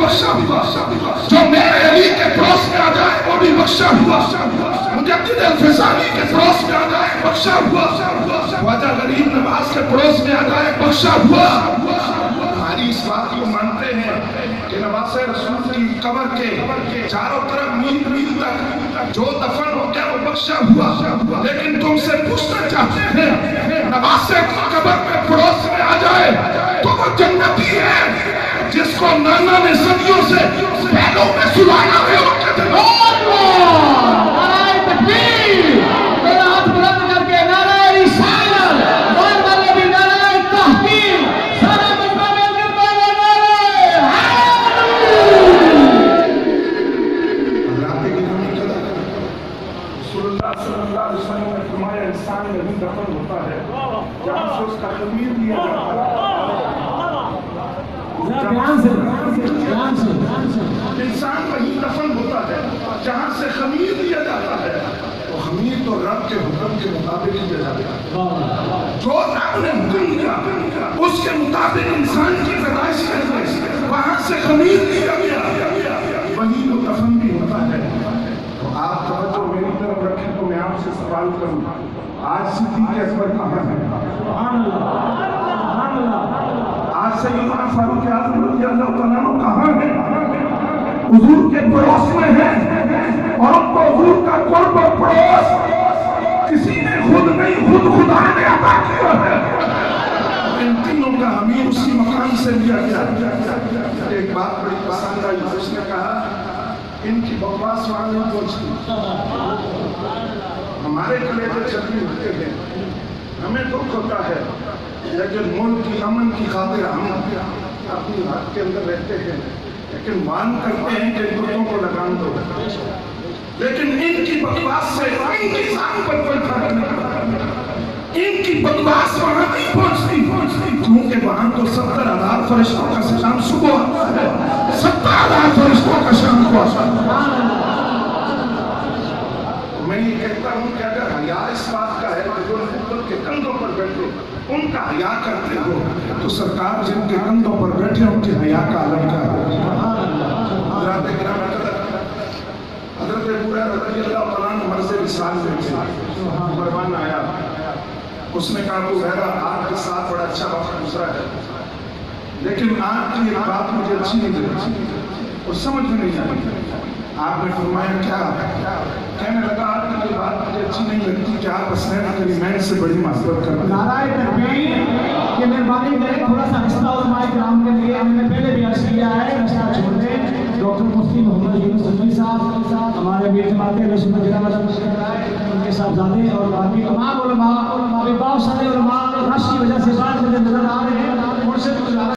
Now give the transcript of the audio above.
بخشا ہوا، جو میرے علی کے پڑوس میں آ جائے وہ بھی بخشا ہوا، مجدد الفسانی کے پڑوس میں آ جائے بخشا ہوا، خواجہ غریب نواز کے پڑوس میں آ جائے بخشا ہوا۔ ہماری اس بات کو مانتے ہیں کہ نواز رسول کی قبر کے چاروں طرف میل میل تک جو دفن ہو گیا وہ بخشا ہوا، لیکن تم سے پوچھنا چاہتے ہیں نواز کی قبر میں پڑوس میں آ جائے تو وہ جنتی ہے جس کو نانا نے صدیوں سے پہلوں میں سلایا ہے اور کہتے ہیں نعرہ تکبیر، میرا ہاتھ بلند کر کے نعرہ رسالت، اور والے بھی نعرہ تحقیق، سارا مجمع مل کر بولو نعرہ حضرات گرامی قدر، رسول اللہ صلی اللہ علیہ وسلم نے فرمایا انسان میں دفن ہوتا ہے جہاں سے اس کا خمیر لیا جاتا ہے۔ انسان وہی دفن ہوتا ہے جہاں سے خمیر لیا جاتا ہے، تو خمیر تو رب کے حکم کے مطابق لیا جاتا ہے، جو رب نے حکم دیا اس کے مطابق انسان کی پیدائش ہے، وہاں سے خمیر لیا گیا، وہی وہ دفن بھی ہوتا ہے۔ تو آپ توجہ میری طرف رکھیں تو میں آپ سے سوال کروں، آج صدیق اکبر کہاں ہے؟ آج سیدنا فاروق اعظم رضی اللہ تعالیٰ عنہ کہاں ہے؟ حضور کے پڑوس میں ہے، اور ان کو حضور کا قرب و پڑوس کسی نے خود نہیں، خود خدا نے عطا کیا ہے۔ ان تینوں کا امیر اسی مقام سے لیا گیا۔ ایک بات بڑی پسند آئی، اس نے کہا ان کی بکواس وہاں نہیں پہنچتی، ہمارے کلیجے چلنے ہوتے ہیں، ہمیں دکھ ہوتا ہے لیکن ملک کی امن کی خاطر ہم اپنی حد کے اندر رہتے ہیں، لیکن مان کرتے ہیں کہ کتوں کو لگام دو، لیکن ان کی بکواس سے ان کی ذات پر کوئی فرق نہیں پڑتا، ان کی بکواس وہاں نہیں پہنچتی، کیونکہ وہاں تو 70,000 فرشتوں کا شام صبح آتا ہے، 70,000 فرشتوں کا شام کو آتا ہے۔ میں یہ کہتا ہوں کہ اگر حیا اس بات کا ہے کہ جو حکومت کے کندھوں پر بیٹھے ان کا حیا کرتے ہو تو سرکار جن کے کندھوں پر بیٹھے ان کی حیا کا عالم کیا ہے؟ حضرات کرام حضرت ابو ہریرہ رضی اللہ تعالیٰ عنہ مرض وصال میں تھے، مہمان آیا، اس نے کہا ابو ہریرہ آپ کے ساتھ بڑا اچھا وقت گزرا ہے، لیکن آپ کی ایک بات مجھے اچھی نہیں لگی اور سمجھ میں نہیں آئی۔ آپ نے فرمایا کیا؟ کہنے لگا آپ کی یہ بات مجھے اچھی نہیں لگتی کہ آپ حسنین کریمین سے بڑی محبت کرتے ہیں۔ نعرہ تکبیر کہ مہربانی کریں تھوڑا سا رشتہ علماء کرام کے لیے ہم نے پہلے بھی عرض کیا ہے، رشتہ چھوڑ دیں۔ ڈاکٹر مفتی محمد یونس نقوی صاحب ہمارے امیر جماعت اہل سنت جناب ان کے صاحبزادے اور باقی تمام علماء، ابھی بہت سارے علماء رش کی وجہ سے